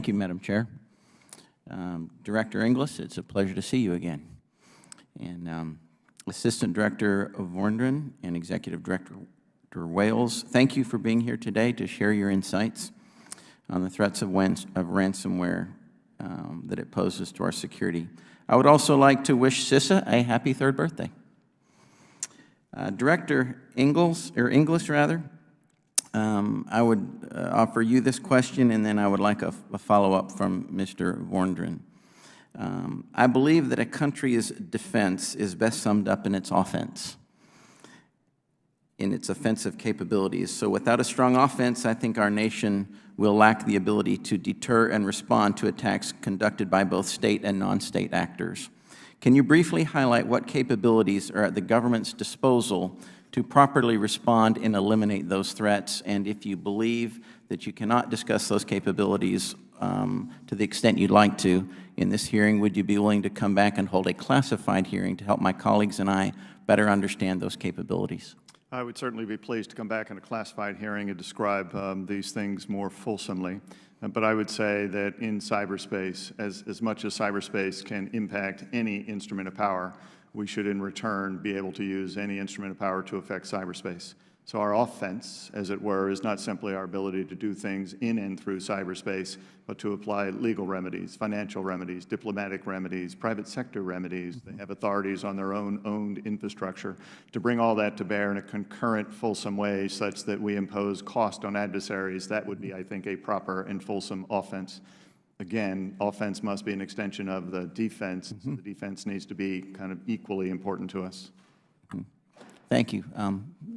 Thank you, Madam Chair. Director Inglis, it's a pleasure to see you again. And Assistant Director Vorndran and Executive Director Wales, thank you for being here today to share your insights on the threats of ransomware that it poses to our security. I would also like to wish CISA a happy 3rd birthday. Director Inglis, I would offer you this question, and then I would like a follow-up from Mr. Vorndran. I believe that a country's defense is best summed up in its offense, in its offensive capabilities. So without a strong offense, I think our nation will lack the ability to deter and respond to attacks conducted by both state and non-state actors. Can you briefly highlight what capabilities are at the government's disposal to properly respond and eliminate those threats? And if you believe that you cannot discuss those capabilities to the extent you'd like to in this hearing, would you be willing to come back and hold a classified hearing to help my colleagues and I better understand those capabilities? I would certainly be pleased to come back in a classified hearing and describe these things more fulsomely. But I would say that in cyberspace, as much as cyberspace can impact any instrument of power, we should in return be able to use any instrument of power to affect cyberspace. So our offense, as it were, is not simply our ability to do things in and through cyberspace, but to apply legal remedies, financial remedies, diplomatic remedies, private sector remedies. They have authorities on their own owned infrastructure to bring all that to bear in a concurrent, fulsome way such that we impose cost on adversaries. That would be, I think, a proper and fulsome offense. Again, offense must be an extension of the defense. So the defense needs to be kind of equally important to us. Thank you.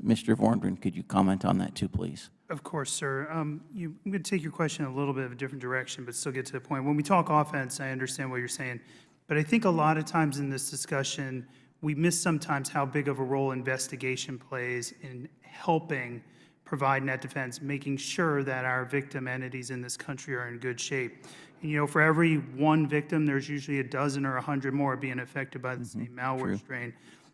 Mr. Vorndran, could you comment on that too, please? Of course, sir. I'm going to take your question a little bit of a different direction, but still get to the point. When we talk offense, I understand what you're saying, but I think a lot of times in this discussion, we miss sometimes how big of a role investigation plays in helping provide net defense, making sure that our victim entities in this country are in good shape. And, you know, for every one victim, there's usually a dozen or 100 more being affected by the same malware strain.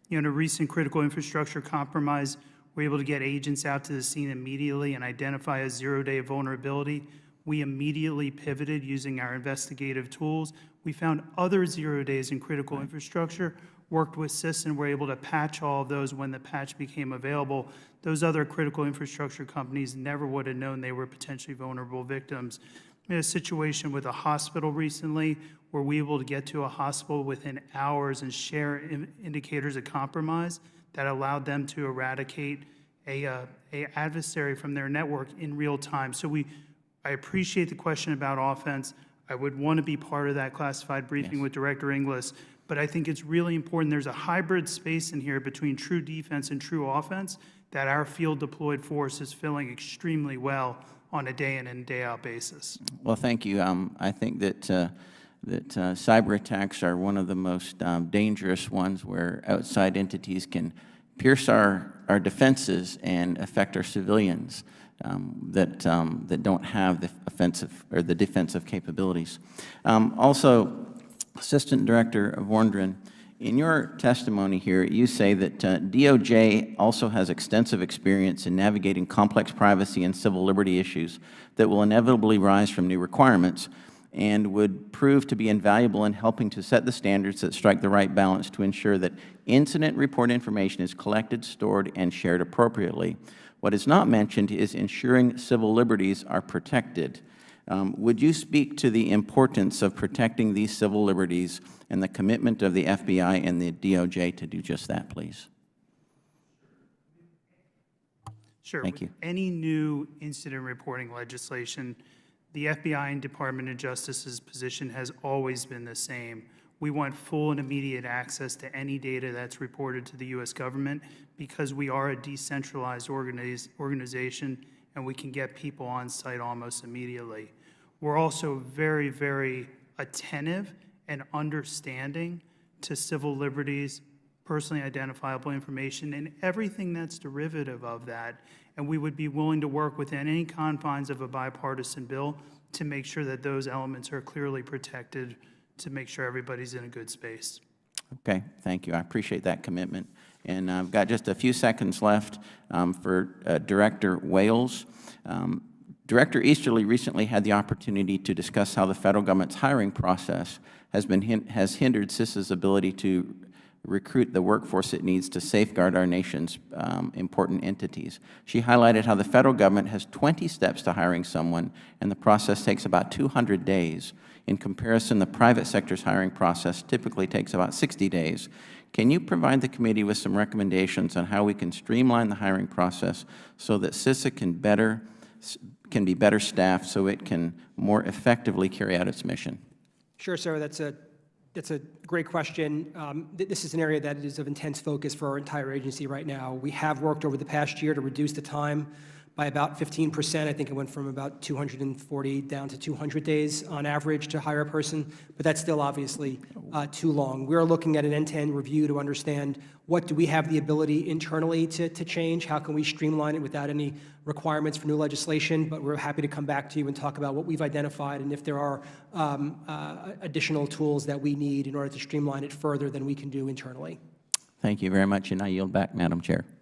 You know, in a recent critical infrastructure compromise, we're able to get agents out to the scene immediately and identify a zero-day vulnerability. We immediately pivoted using our investigative tools. We found other 0 days in critical infrastructure, worked with CIS, and were able to patch all of those when the patch became available. Those other critical infrastructure companies never would have known they were potentially vulnerable victims. We had a situation with a hospital recently where we were able to get to a hospital within hours and share indicators of compromise that allowed them to eradicate a adversary from their network in real time. So I appreciate the question about offense. I would want to be part of that classified briefing with Director Inglis, but I think it's really important. There's a hybrid space in here between true defense and true offense that our field deployed force is filling extremely well on a day in and day out basis. Well, thank you. I think that cyber attacks are one of the most dangerous ones where outside entities can pierce our defenses and affect our civilians that don't have the offensive or the defensive capabilities. Also, Assistant Director Vorndran, in your testimony here, you say that DOJ also has extensive experience in navigating complex privacy and civil liberty issues that will inevitably rise from new requirements and would prove to be invaluable in helping to set the standards that strike the right balance to ensure that incident report information is collected, stored, and shared appropriately. What is not mentioned is ensuring civil liberties are protected. Would you speak to the importance of protecting these civil liberties and the commitment of the FBI and the DOJ to do just that, please? Sure. Thank you. Any new incident reporting legislation, the FBI and Department of Justice's position has always been the same. We want full and immediate access to any data that's reported to the U.S. government because we are a decentralized organization and we can get people on site almost immediately. We're also very, very attentive and understanding to civil liberties, personally identifiable information, and everything that's derivative of that. And we would be willing to work within any confines of a bipartisan bill to make sure that those elements are clearly protected to make sure everybody's in a good space. Okay, thank you. I appreciate that commitment. And I've got just a few seconds left for Director Wales. Director Easterly recently had the opportunity to discuss how the federal government's hiring process has hindered CISA's ability to recruit the workforce it needs to safeguard our nation's important entities. She highlighted how the federal government has 20 steps to hiring someone, and the process takes about 200 days. In comparison, the private sector's hiring process typically takes about 60 days. Can you provide the committee with some recommendations on how we can streamline the hiring process so that CISA can be better staffed so it can more effectively carry out its mission? Sure, sir. That's a great question. This is an area that is of intense focus for our entire agency right now. We have worked over the past year to reduce the time by about 15%. I think it went from about 240 down to 200 days on average to hire a person, but that's still obviously too long. We're looking at an end-to-end review to understand what do we have the ability internally to change, how can we streamline it without any requirements for new legislation, but we're happy to come back to you and talk about what we've identified and if there are additional tools that we need in order to streamline it further than we can do internally. Thank you very much, and I yield back, Madam Chair.